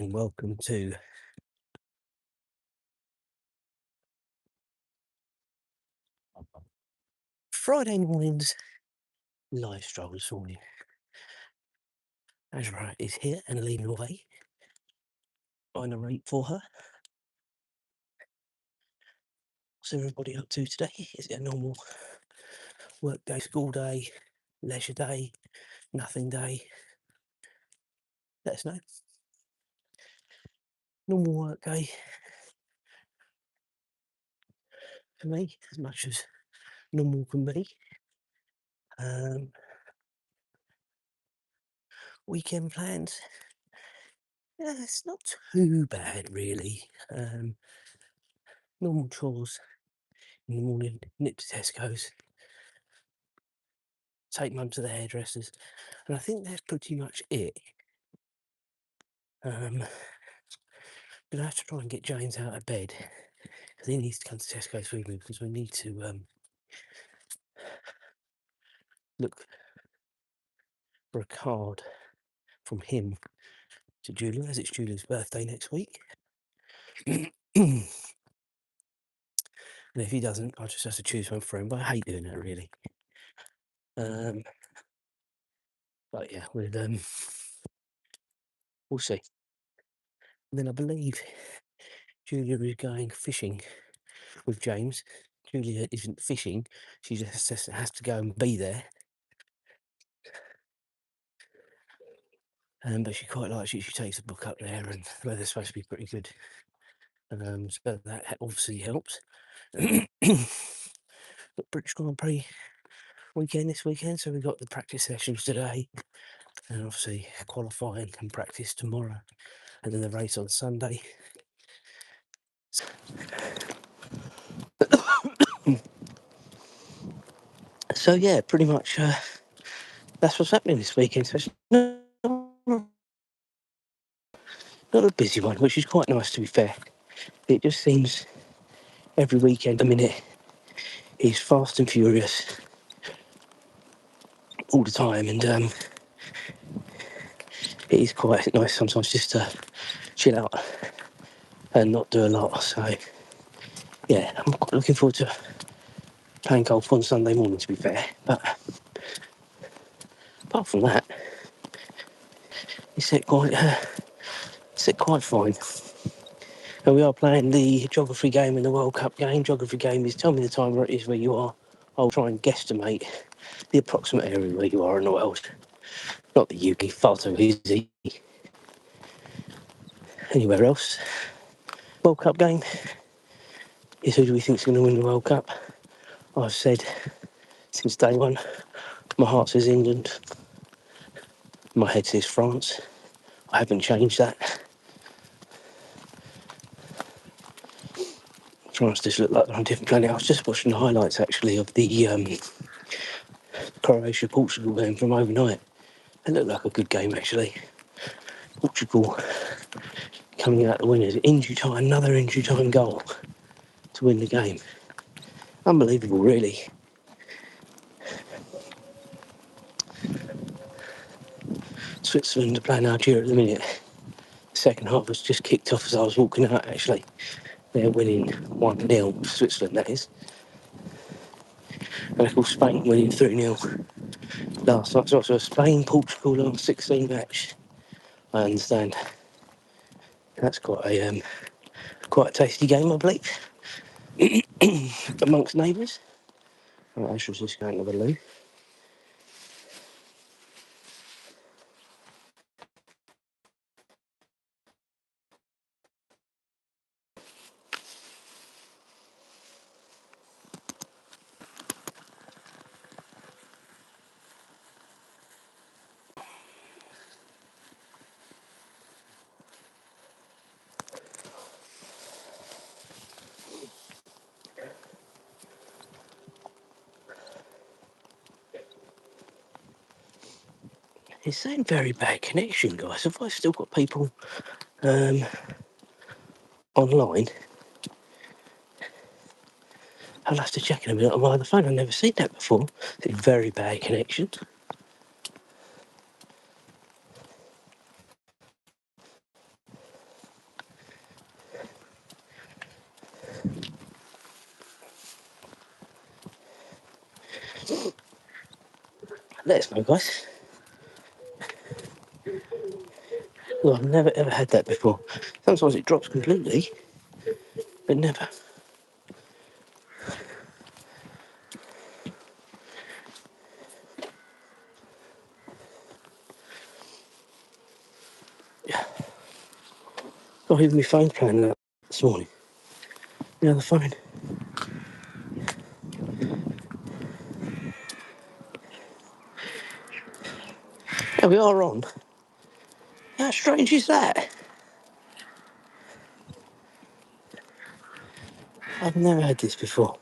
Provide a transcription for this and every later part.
and welcome to Friday morning's live stroll this morning. Azra is here and leading the way. I narrate for her. What's everybody up to today? Is it a normal work day, school day, leisure day, nothing day? Let us know. Normal work day for me, as much as normal can be. Weekend plans? Yeah, it's not too bad really. Normal chores in the morning, nip to Tesco's, take mum to the hairdressers, and I think that's pretty much it. Gonna have to try and get James out of bed because he needs to come to Tesco's with me because we need to look for a card from him to Julia, as it's Julia's birthday next week. And if he doesn't, I'll just have to choose one for him. But I hate doing that really. But yeah, we'll see. And then I believe Julia is going fishing with James. Julia isn't fishing; she just has to go and be there. But she quite likes it. She takes the book up there, and the weather's supposed to be pretty good. So that obviously helps. But British Grand Prix weekend this weekend, so we've got the practice sessions today, and obviously qualifying and practice tomorrow, and then the race on Sunday. So yeah, pretty much that's what's happening this weekend. So it's not a busy one, which is quite nice to be fair. It just seems every weekend, a minute, is fast and furious all the time, and it is quite nice sometimes just to chill out and not do a lot. So yeah, I'm quite looking forward to playing golf on Sunday morning, to be fair. But apart from that, it's set quite fine. And we are playing the geography game in the World Cup game. Geography game is tell me the time where it is where you are. I'll try and guesstimate the approximate area where you are in the world. Not the UK, far too easy. Anywhere else. World Cup game is who do we think is going to win the World Cup? I've said since day one, my heart says England, my head says France. I haven't changed that. France just look like they're on a different planet. I was just watching the highlights actually of the Croatia-Portugal game from overnight. It looked like a good game actually. Portugal coming out the winners. Injury time, another injury time goal to win the game. Unbelievable, really. Switzerland are playing Algeria at the minute. Second half was just kicked off as I was walking out actually. They're winning 1-0, Switzerland that is. And of course Spain winning 3-0 last night. So it's a Spain-Portugal last 16 match. I understand. That's quite a tasty game, I believe. Amongst neighbours. Right, Asher's just going to the loo. It's saying very bad connection, guys. Have I still got people online? I'll have to check in a minute on my other phone. I've never seen that before. It's very bad connection. Let us know, guys. Well, I've never ever had that before. Sometimes it drops completely, but never. Yeah. Oh, even my phone's playing that this morning. The other phone. Yeah, we are on. How strange is that? I've never had this before.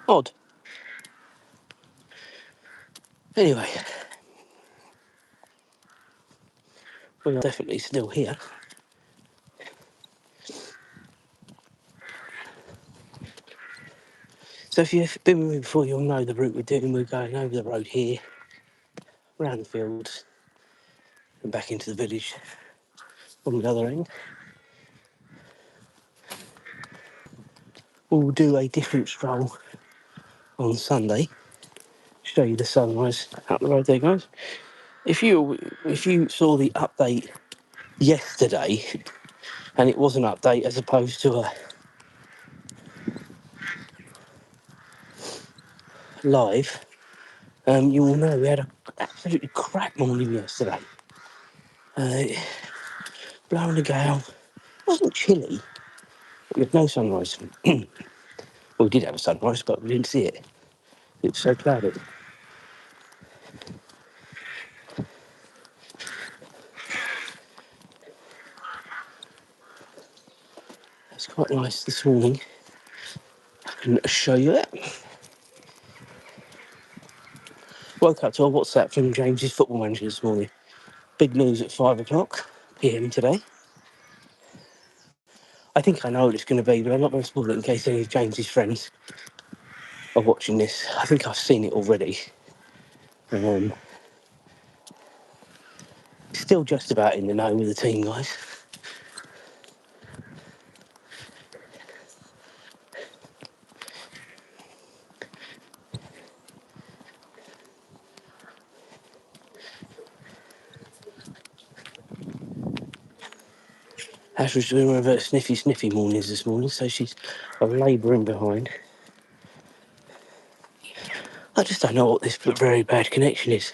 Odd. Anyway, we are definitely still here. So if you've been with me before, you'll know the route we're doing. We're going over the road here, around the fields, and back into the village on the other end. We'll do a different stroll on Sunday. Show you the sunrise out the road there, guys. If you saw the update yesterday, and it was an update as opposed to a live, you will know we had an absolutely crap morning yesterday. Blowing a gale. It wasn't chilly, but we had no sunrise. Well, we did have a sunrise, but we didn't see it. It was so cloudy. It's quite nice this morning. I can show you that. Woke up to a WhatsApp from James's football manager this morning. Big news at 5 o'clock PM today. I think I know what it's going to be, but I'm not going to spoil it in case any of James's friends are watching this. I think I've seen it already. Still just about in the know with the team, guys. Azra's doing one of her sniffy mornings this morning, so she's labouring behind. I just don't know what this very bad connection is.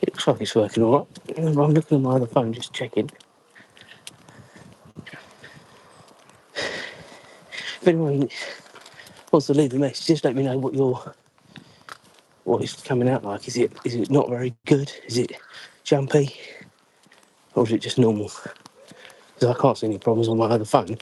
It looks like it's working all right. I'm looking at my other phone, just checking. If anyone wants to leave a message, just let me know what it's coming out like. Is it not very good? Is it jumpy? Or is it just normal? Because I can't see any problems on my other phone.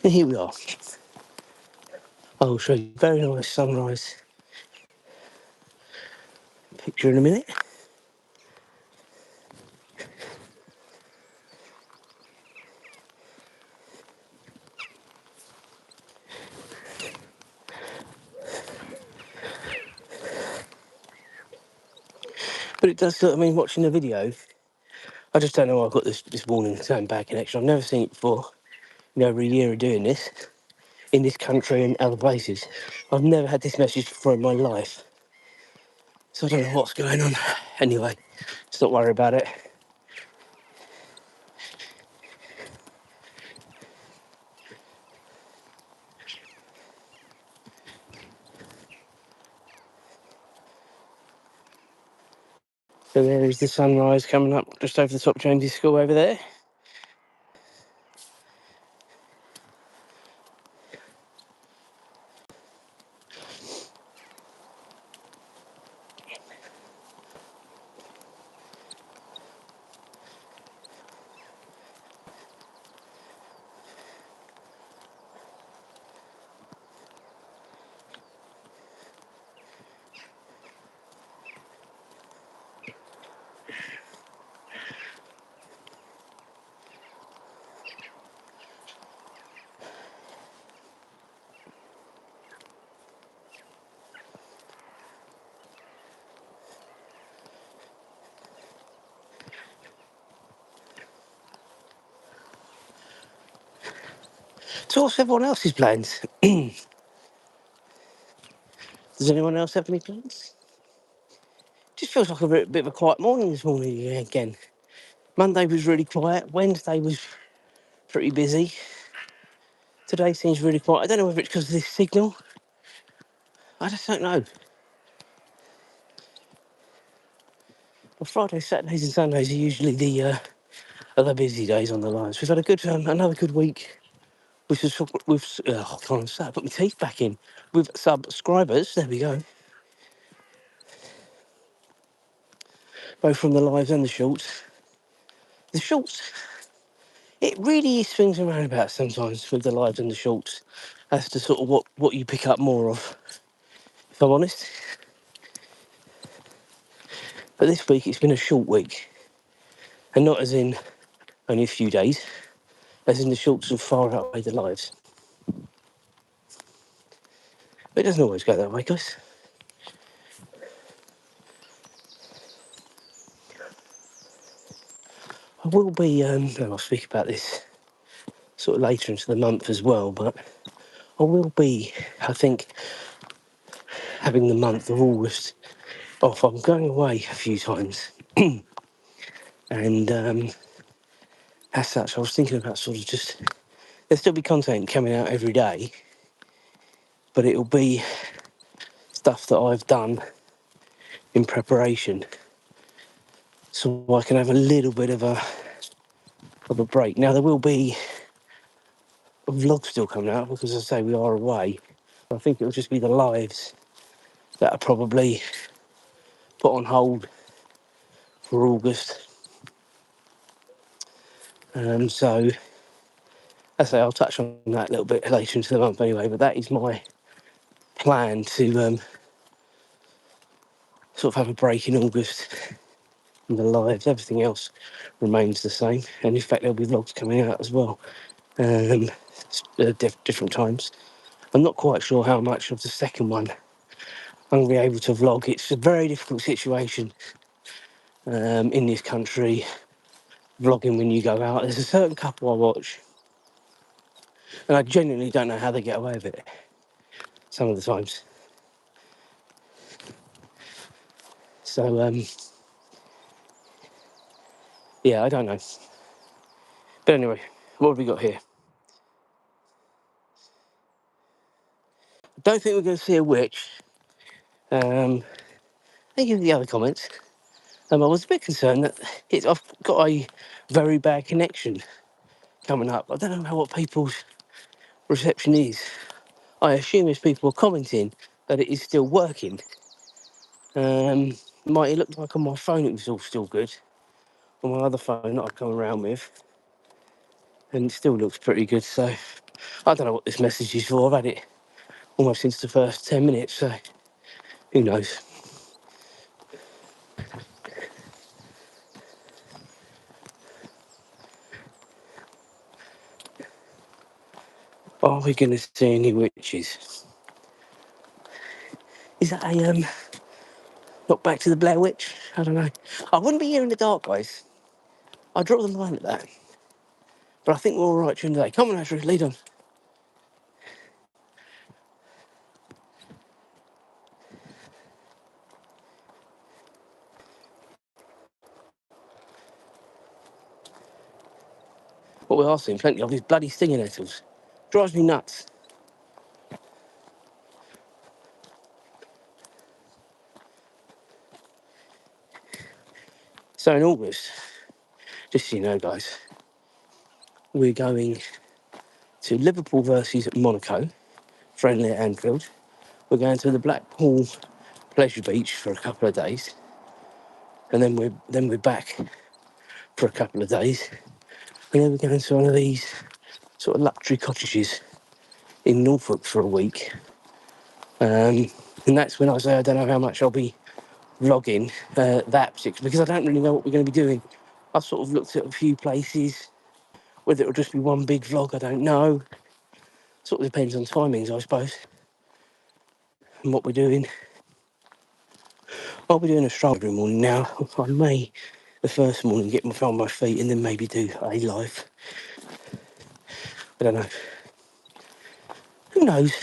And here we are. I'll show you a very nice sunrise picture in a minute. But it does, watching the video, I just don't know why I've got this warning saying bad connection. I've never seen it before. Over a year of doing this, in this country and other places. I've never had this message before in my life. So I don't know what's going on. Anyway, let's not worry about it. So there is the sunrise coming up just over the top of James's school over there. So what's everyone else's plans? Does anyone else have any plans? Just feels like a bit of a quiet morning this morning again. Monday was really quiet. Wednesday was pretty busy. Today seems really quiet. I don't know whether it's because of this signal. I just don't know. Well, Fridays, Saturdays, and Sundays are usually the other busy days on the lines. We've had a good, another good week with I can't say. I put my teeth back in with subscribers. There we go. Both from the lives and the shorts. The shorts, it really swings around about sometimes with the lives and the shorts as to sort of what you pick up more of, if I'm honest. But this week it's been a short week, and not as in only a few days, as in the shorts have far outweighed the lives. But it doesn't always go that way, guys. I will be, and I'll speak about this sort of later into the month as well, but I will be, I think, having the month of August off. I'm going away a few times, and as such, I was thinking about sort of just, there'll still be content coming out every day, but it'll be stuff that I've done in preparation, so I can have a little bit of a break. Now there will be a vlog still coming out because, as I say, we are away. I think it'll just be the lives that are probably put on hold for August. So, as I say, I'll touch on that a little bit later into the month anyway, but that is my plan to sort of have a break in August in the lives. Everything else remains the same, and in fact there'll be vlogs coming out as well, different times. I'm not quite sure how much of the second one I'm going to be able to vlog. It's a very difficult situation in this country, vlogging when you go out. There's a certain couple I watch, and I genuinely don't know how they get away with it some of the times. So, yeah, I don't know. But anyway, what have we got here? I don't think we're going to see a witch. Thank you for the other comments. I was a bit concerned that I've got a very bad connection coming up. I don't know what people's reception is. I assume if people are commenting that it is still working. It looked like on my phone it was all still good. On my other phone that I come around with, and it still looks pretty good. So I don't know what this message is for. I've had it almost since the first 10 minutes, so who knows. Are we going to see any witches? Is that a not Back to the Blair Witch? I don't know. I wouldn't be here in the dark, guys. I draw the line at that. But I think we're all right during the day. Come on, Azra, lead on. What we are seeing plenty of is bloody stinging nettles. Drives me nuts. So in August, just so you know, guys, we're going to Liverpool versus Monaco, friendly at Anfield. We're going to the Blackpool Pleasure Beach for a couple of days, and then we're back for a couple of days, and then we're going to one of these sort of luxury cottages in Norfolk for a week. And that's when I say I don't know how much I'll be vlogging that particular, because I don't really know what we're going to be doing. I've sort of looked at a few places. Whether it'll just be one big vlog, I don't know. Sort of depends on timings, I suppose, and what we're doing. I'll be doing a stroll every morning now. I may, the first morning, get my phone on my feet and then maybe do a live. I don't know. Who knows?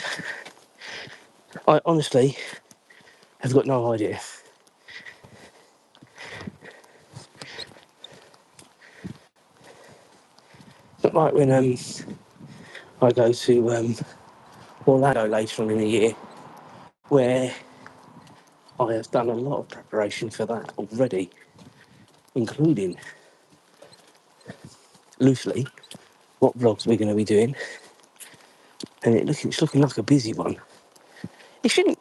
I honestly have got no idea. Not like when I go to Orlando later on in the year, where I have done a lot of preparation for that already, including loosely what vlogs we're going to be doing, and it's looking like a busy one. It shouldn't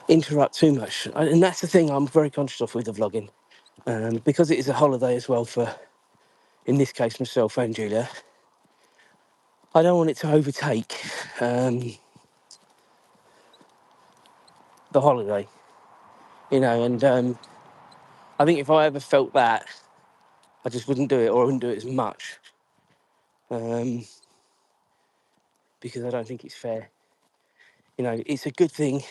interrupt too much, and that's the thing I'm very conscious of with the vlogging, because it is a holiday as well for, in this case, myself and Julia. I don't want it to overtake the holiday, and I think if I ever felt that, I just wouldn't do it, or I wouldn't do it as much, because I don't think it's fair. It's a good thing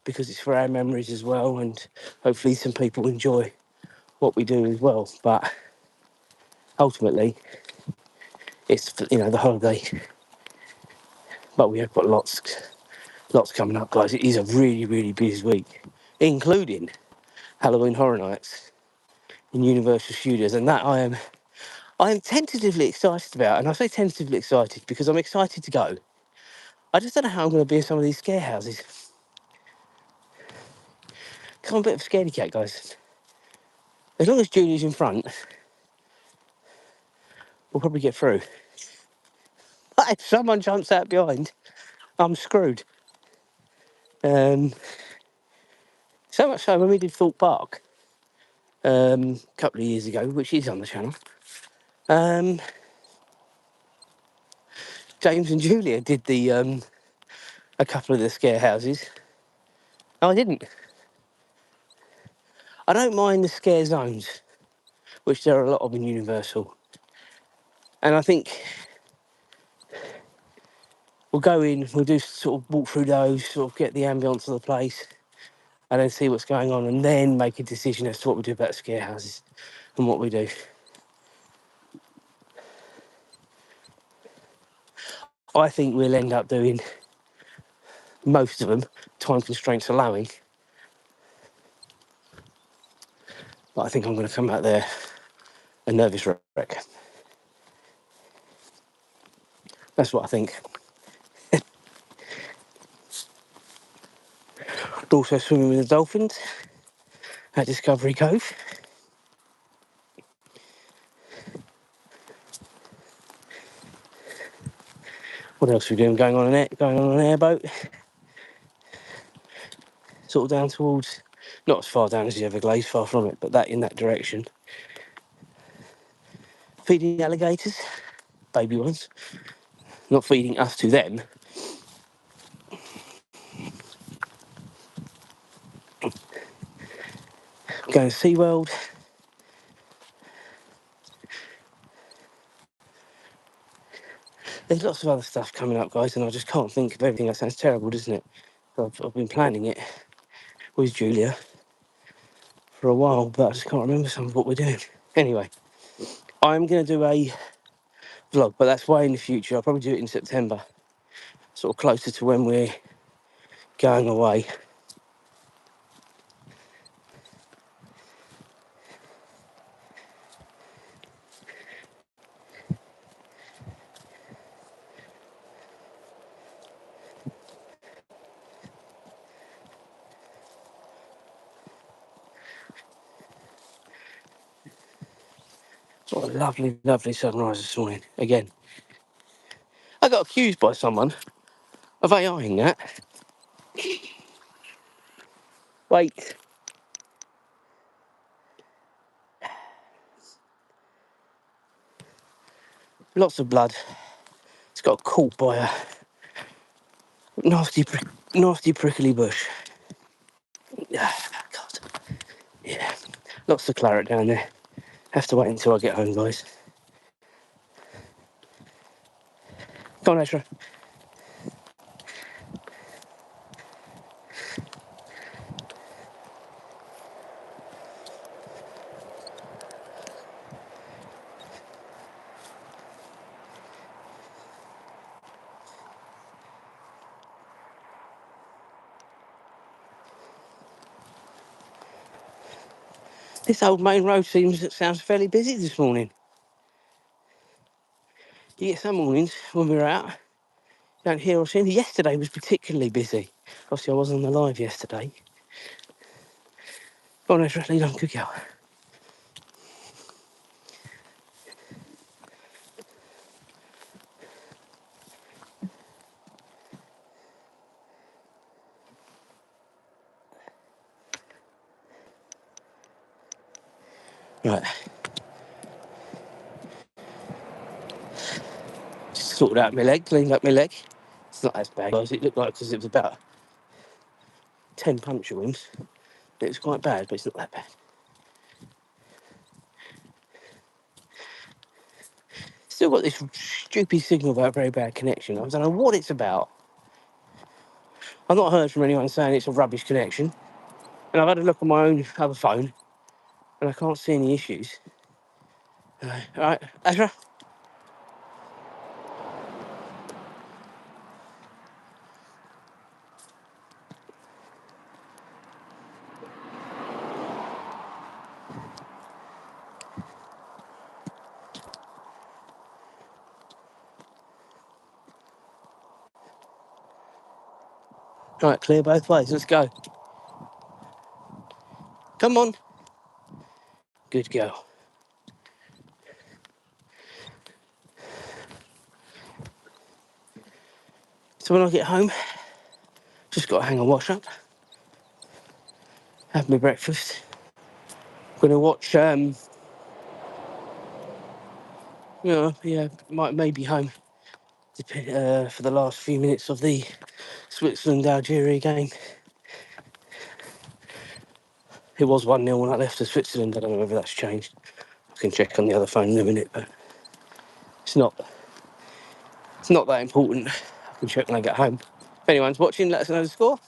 because it's for our memories as well, and hopefully some people enjoy what we do as well. But ultimately, it's the holiday. But we have got lots coming up, guys. It is a really, really busy week, including Halloween Horror Nights in Universal Studios, and that I am tentatively excited about. And I say tentatively excited because I'm excited to go. I just don't know how I'm going to be in some of these scare houses. I'm a bit of a scaredy cat, guys. As long as Julie's in front, we'll probably get through. But if someone jumps out behind, I'm screwed. So much so, when we did Thorpe Park a couple of years ago, which is on the channel, James and Julia did a couple of the scare houses. No, I didn't. I don't mind the scare zones, which there are a lot of in Universal. And I think we'll go in, we'll do sort of walk through those, sort of get the ambience of the place, and then see what's going on, and then make a decision as to what we do about scare houses and what we do. I think we'll end up doing most of them, time constraints allowing. But I think I'm going to come out there a nervous wreck. That's what I think. Also swimming with the dolphins at Discovery Cove. What else are we doing? Going on an airboat. Sort of down towards, not as far down as the Everglades, far from it, but that in that direction. Feeding alligators, baby ones. Not feeding us to them. Going to SeaWorld. There's lots of other stuff coming up, guys, and I just can't think of everything. That sounds terrible, doesn't it? I've been planning it with Julia for a while, but I just can't remember some of what we're doing. Anyway, I'm going to do a vlog, but that's way in the future. I'll probably do it in September, sort of closer to when we're going away. What a lovely, lovely sunrise this morning. Again, I got accused by someone of AIing that. Wait. Lots of blood. It's got caught by a nasty prickly bush. God. Yeah. Lots of claret down there. Have to wait until I get home, guys. Go on, Azra. This old main road sounds fairly busy this morning. You get some mornings when we're out, you don't hear or see anything. Yesterday was particularly busy. Obviously, I wasn't on the live yesterday. Go on, Ezra, lead on, good girl. Right. Just sorted out my leg, cleaned up my leg. It's not as bad as it looked like because it was about 10 puncture wounds. It was quite bad, but it's not that bad. Still got this stupid signal about very bad connection. I don't know what it's about. I've not heard from anyone saying it's a rubbish connection. And I've had a look on my own other phone and I can't see any issues. Alright, Azra? Right, clear both ways, let's go. Come on. Good girl. So when I get home, just got to hang a wash up, have my breakfast. I'm gonna watch, might be home for the last few minutes of the Switzerland-Algeria game. It was 1-0 when I left for Switzerland. I don't know whether that's changed. I can check on the other phone in a minute, but it's not that important. I can check when I get home. If anyone's watching, let us know the score.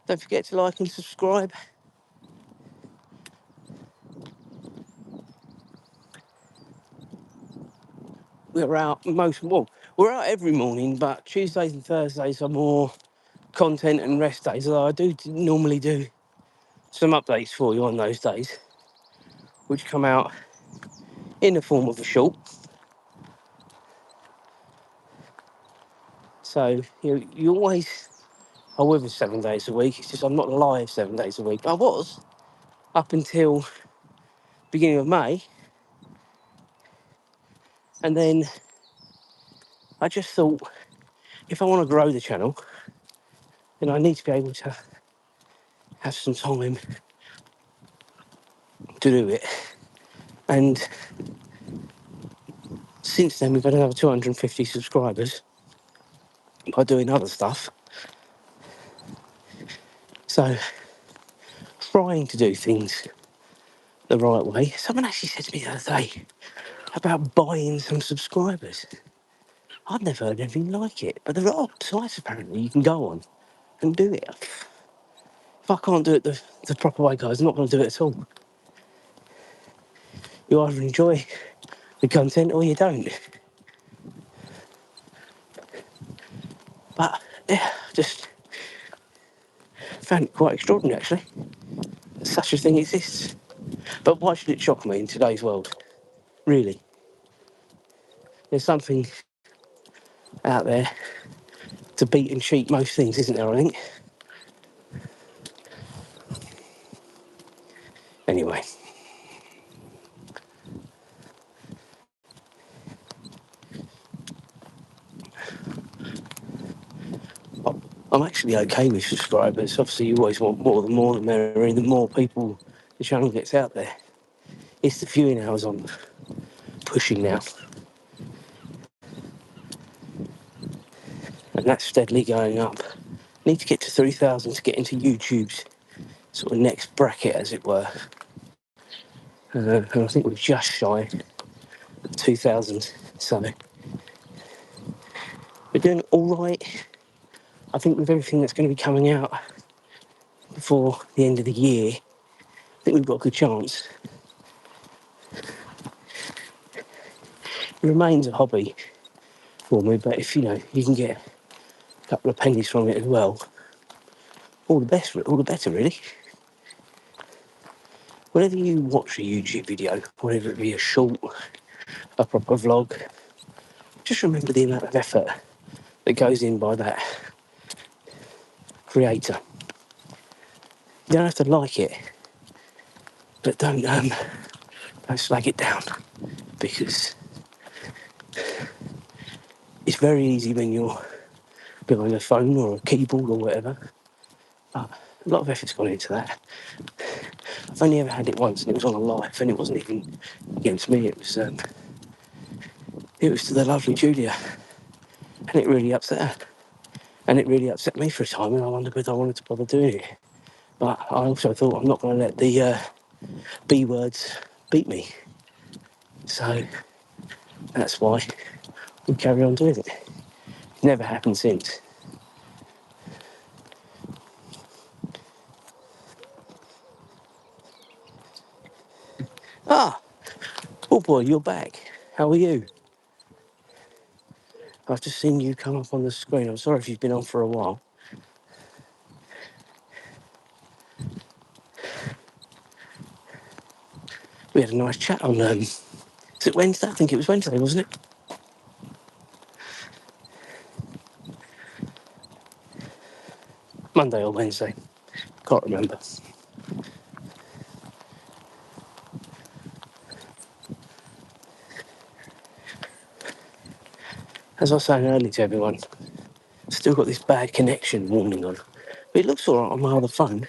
Don't forget to like and subscribe. We're out we're out every morning, but Tuesdays and Thursdays are more content and rest days, although I do normally do some updates for you on those days, which come out in the form of a short. So you always are with us 7 days a week. It's just I'm not live 7 days a week. I was up until beginning of May, and then I just thought if I want to grow the channel, then I need to be able to have some time to do it. And since then, we've had another 250 subscribers by doing other stuff. So, trying to do things the right way. Someone actually said to me the other day about buying some subscribers. I've never heard anything like it, but there are sites apparently you can go on and do it. If I can't do it the proper way, guys, I'm not going to do it at all. You either enjoy the content or you don't. But, yeah, just found it quite extraordinary, actually. Such a thing exists. But why should it shock me in today's world? Really? There's something out there to beat and cheat most things, isn't there, I think? Anyway. I'm actually okay with subscribers. Obviously, you always want more the merrier, the more people the channel gets out there. It's the viewing hours I'm pushing now. And that's steadily going up. Need to get to 3,000 to get into YouTube's sort of next bracket, as it were. And I think we're just shy of 2,000. So we're doing all right. I think with everything that's going to be coming out before the end of the year, think we've got a good chance. It remains a hobby for me, but if you can get a couple of pennies from it as well, all the best, all the better, really. Whenever you watch a YouTube video, whether it be a short, a proper vlog, just remember the amount of effort that goes in by that creator. You don't have to like it, but don't slag it down, because it's very easy when you're behind a phone or a keyboard or whatever. But a lot of effort's gone into that. I've only ever had it once, and it was on a live, and it wasn't even against me. It was to the lovely Julia, and it really upset her, and it really upset me for a time. And I wondered whether I wanted to bother doing it. But I also thought I'm not going to let the B words beat me. So that's why we carry on doing it. It's never happened since. Ah, oh boy, you're back. How are you? I've just seen you come up on the screen. I'm sorry if you've been on for a while. We had a nice chat on, is it Wednesday? I think it was Wednesday, wasn't it? Monday or Wednesday. Can't remember. As I was saying earlier to everyone, still got this bad connection warning on. But it looks alright on my other phone.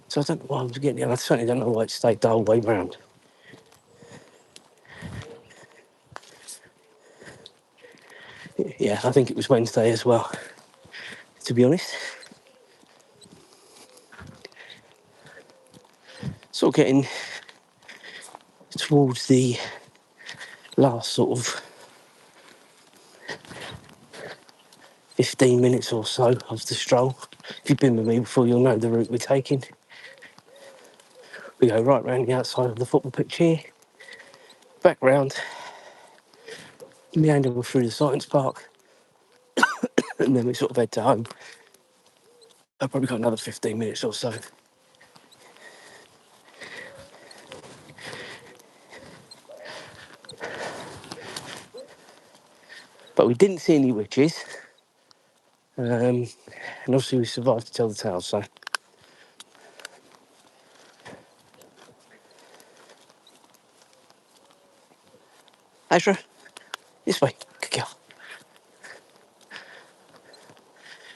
So I don't know why I was getting it. I certainly don't know why it stayed the whole way round. Yeah, I think it was Wednesday as well, to be honest. Sort of getting towards the last sort of 15 minutes or so of the stroll. If you've been with me before, you'll know the route we're taking. We go right round the outside of the football pitch here, back round, meander through the science park, and then we sort of head to home. I've probably got another 15 minutes or so. But we didn't see any witches, and obviously we survived to tell the tale, so. Azra, this way, good girl.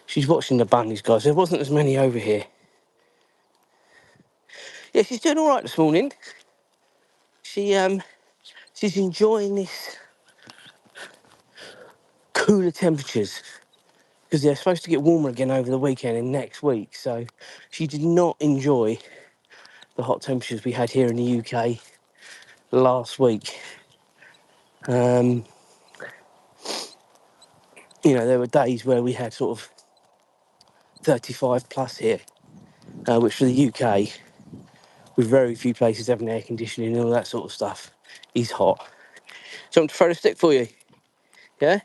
She's watching the bunnies, guys. There wasn't as many over here. Yeah, she's doing all right this morning. She's enjoying this cooler temperatures, because they're supposed to get warmer again over the weekend and next week. So she did not enjoy the hot temperatures we had here in the UK last week. There were days where we had sort of 35 plus here, which for the UK, with very few places having air conditioning and all that sort of stuff, is hot. Do you want me to throw the stick for you? Yeah?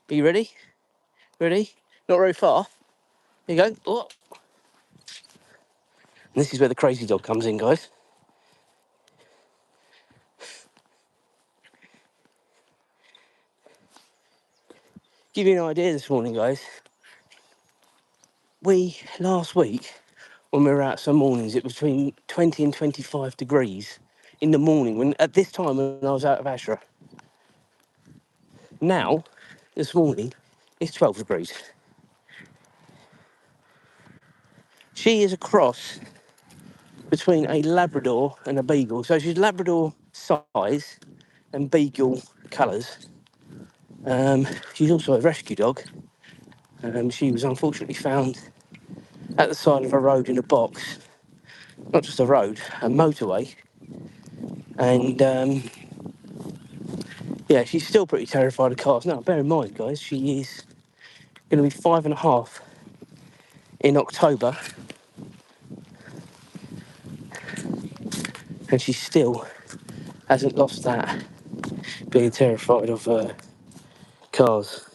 Are you ready? Ready? Not very far. There you go. Oh. And this is where the crazy dog comes in, guys. Give you an idea this morning, guys. Last week, when we were out some mornings, it was between 20 and 25 degrees in the morning, at this time when I was out of Azra. Now, this morning, it's 12 degrees. She is a cross between a Labrador and a Beagle. So she's Labrador size and Beagle colours. She's also a rescue dog. She was unfortunately found at the side of a road in a box. Not just a road, a motorway. And yeah, she's still pretty terrified of cars. Now, bear in mind, guys, she is going to be 5.5 in October. and she still hasn't lost that being terrified of cars.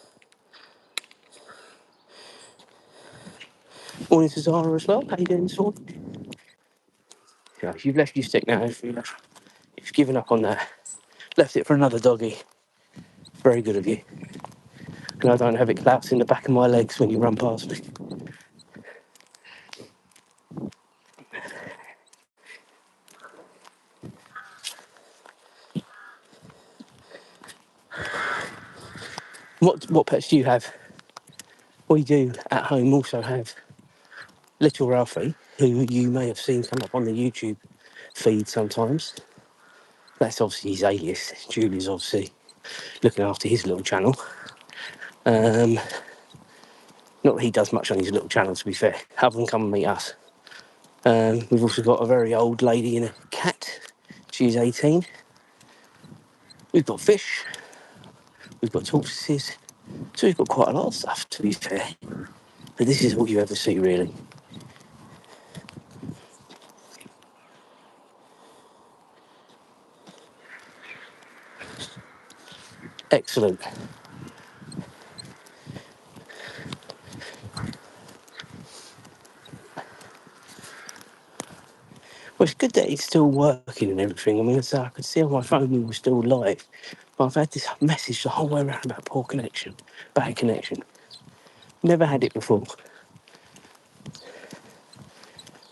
Morning to Zara as well. How you doing this morning? Yeah, you've left your stick now. If you've given up on that, left it for another doggy. Very good of you. And I don't have it collapse in the back of my legs when you run past me. What pets do you have? We do at home also have little Ralphie, who you may have seen come up on the YouTube feed sometimes. That's obviously his alias. Julie's obviously looking after his little channel. Not that he does much on his little channel, to be fair, other than come and meet us. We've also got a very old lady and a cat. She's 18. We've got fish. We've got tortoises. So we've got quite a lot of stuff, to be fair. But this is all you ever see, really. Excellent. Well, it's good that it's still working and everything. I mean, so I could see on my phone we were still live. But I've had this message the whole way around about poor connection, bad connection. Never had it before.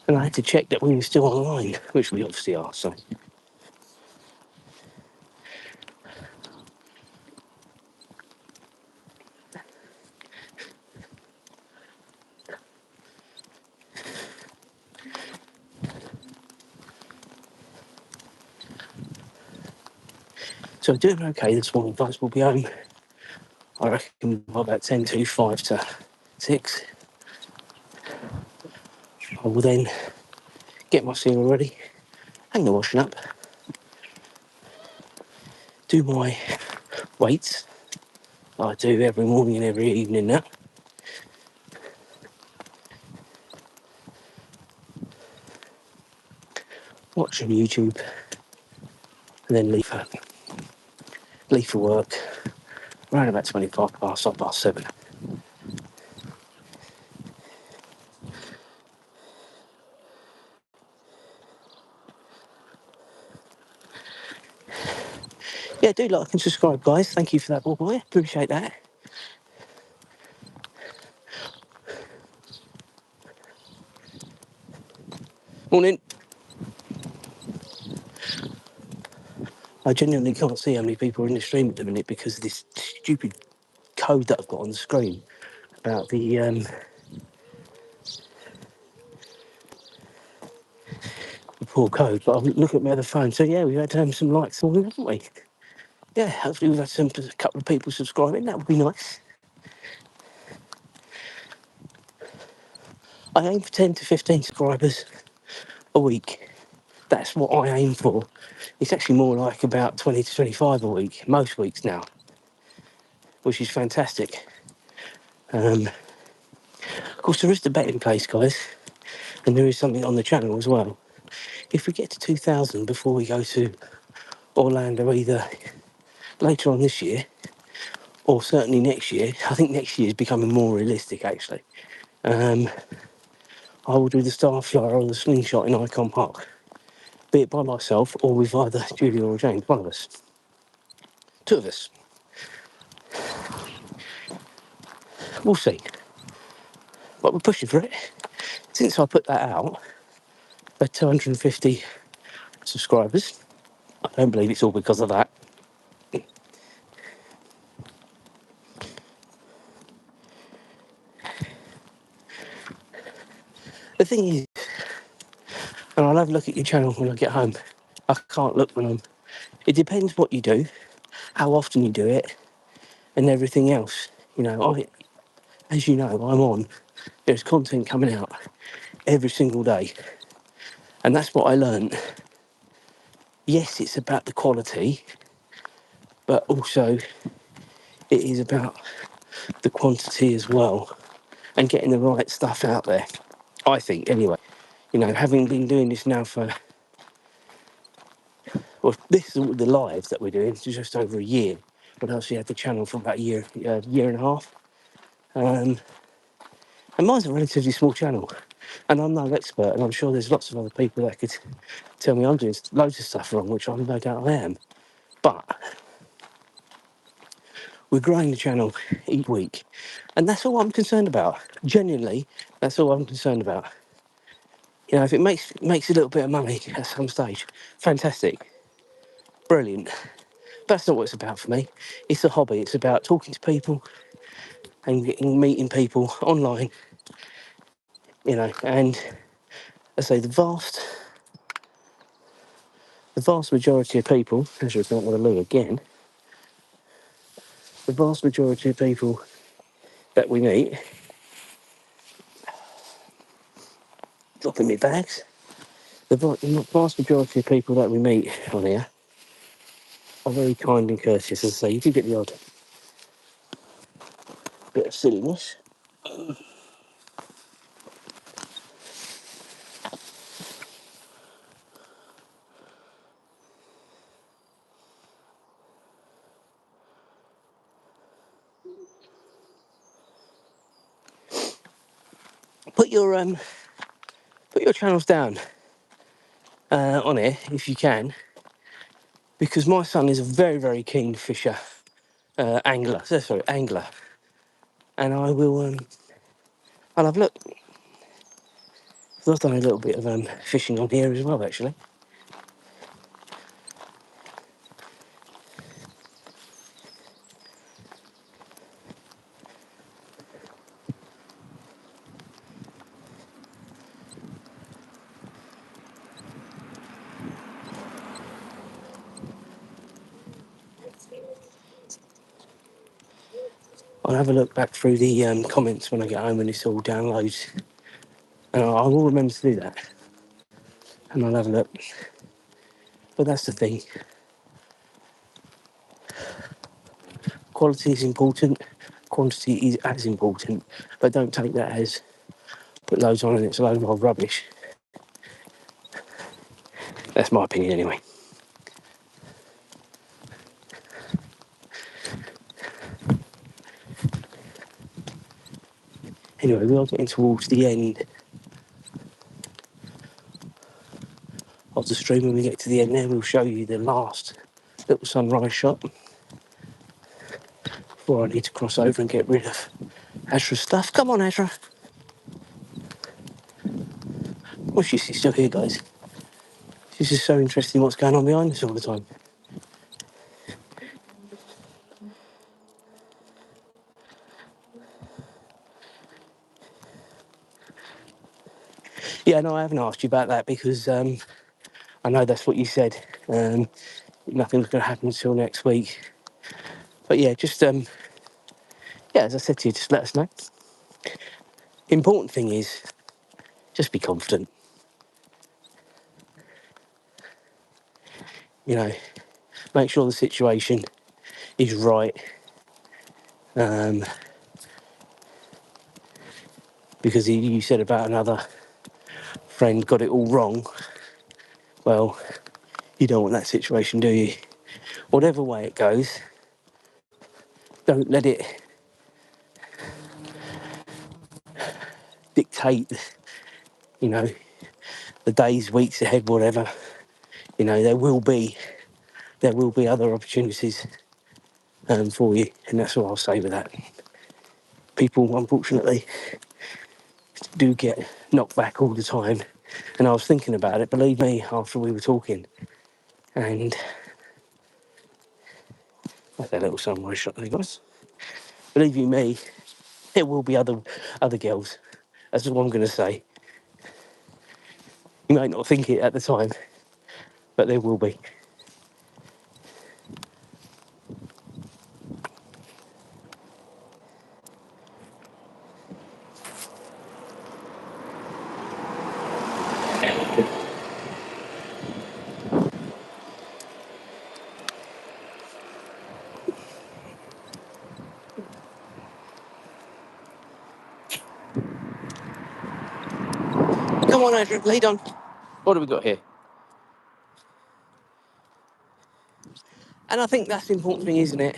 And I had to check that we were still online, which we obviously are, so. So doing okay this morning, guys. We'll be home, I reckon, by about 10 to 5 to 6. I will then get my cereal ready, hang the washing up, do my weights, I do every morning and every evening now. Watch some YouTube, and then leave for work around about 25 past, 7. Yeah, do like and subscribe, guys. Thank you for that, boy. Appreciate that. Morning. I genuinely can't see how many people are in the stream at the minute because of this stupid code that I've got on the screen about the poor code. But I'll look at my other phone. So yeah, we've had some likes this morning, haven't we? Yeah, hopefully we've had a couple of people subscribing. That would be nice. I aim for 10 to 15 subscribers a week. That's what I aim for. It's actually more like about 20 to 25 a week, most weeks now, which is fantastic. Of course, there is the betting place, guys, and there is something on the channel as well. If we get to 2,000 before we go to Orlando, either later on this year or certainly next year, I think next year is becoming more realistic, actually. I will do the Starflyer or the Slingshot in Icon Park, be it by myself or with either Julia or James, one of us. Two of us. We'll see. But we're pushing for it. Since I put that out, at 250 subscribers, I don't believe it's all because of that. The thing is, and I'll have a look at your channel when I get home. I can't look when I'm... It depends what you do, how often you do it, and everything else. You know, as you know, I'm on. There's content coming out every single day. And that's what I learned. Yes, it's about the quality, but also it is about the quantity as well and getting the right stuff out there. I think, anyway. You know, having been doing this now for Well, this is the live that we're doing. It's just over a year. But I actually had the channel for about a year and a half. And mine's a relatively small channel. And I'm no expert, and I'm sure there's lots of other people that could tell me I'm doing loads of stuff wrong, which I'm no doubt I am. But we're growing the channel each week. And that's all I'm concerned about. Genuinely, that's all I'm concerned about. You know, if it makes a little bit of money at some stage, fantastic. Brilliant. That's not what it's about for me. It's a hobby. It's about talking to people and meeting people online, you know, and I say the vast majority of people, as you don't want to loo again, the vast majority of people that we meet, dropping me bags, the vast majority of people that we meet on here are very kind and courteous. As I say, you do get the odd bit of silliness. Put your channels down on here if you can, because my son is a very, very keen fisher, angler, and I'll have a look. 'Cause I've done a little bit of fishing on here as well, actually. I'll have a look back through the comments when I get home and this all downloads, and I will remember to do that. And I'll have a look. But that's the thing. Quality is important. Quantity is as important. But don't take that as put loads on and it's a load of old rubbish. That's my opinion anyway. Anyway, we are getting towards the end of the stream. When we get to the end there, we'll show you the last little sunrise shot before I need to cross over and get rid of Azra's stuff. Come on, Azra. Well, she's still here, guys. She's just so interested in what's going on behind us all the time. Yeah, no, I haven't asked you about that because I know that's what you said. Nothing's going to happen until next week. But yeah, just yeah, as I said to you, just let us know. Important thing is just be confident. You know, make sure the situation is right. Because you said about another friend got it all wrong. Well, you don't want that situation, do you? Whatever way it goes, don't let it dictate, you know, the days, weeks ahead, whatever. You know, there will be other opportunities for you, and that's all I'll say with that. People, unfortunately, do get knocked back all the time, and I was thinking about it. Believe me, after we were talking, and like that little sunrise shot there, guys. Believe you me, there will be other girls. That's what I'm going to say. You might not think it at the time, but there will be. Come on, Andrew, lead on. What have we got here? And I think that's the important thing, isn't it?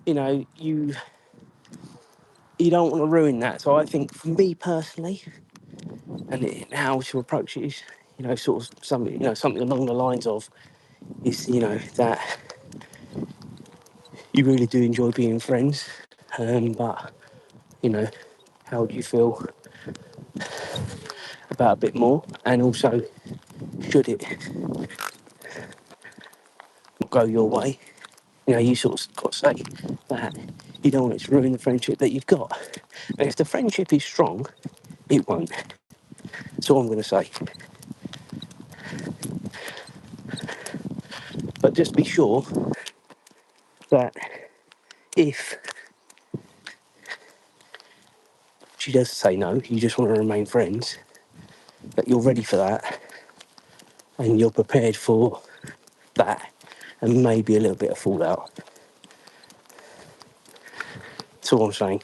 You know, you don't want to ruin that. So I think for me personally, and how to approach it is, you know, sort of something, you know, something along the lines of is, you know, that you really do enjoy being friends, but you know, how do you feel about a bit more? And also, should it not go your way, you know, you sort of got to say that you don't want it to ruin the friendship that you've got. And if the friendship is strong, it won't. That's all I'm going to say. But just be sure that if she does say no, you just want to remain friends, that you're ready for that and you're prepared for that and maybe a little bit of fallout. That's all I'm saying.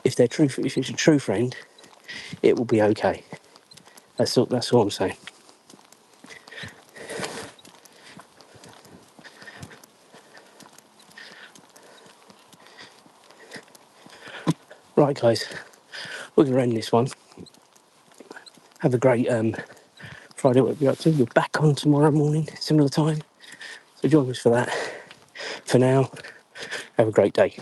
If it's a true friend, it will be okay. That's all I'm saying. Right, guys, we're going to end this one. Have a great Friday, what you're up to. You're back on tomorrow morning, similar time. So join us for that. For now, have a great day.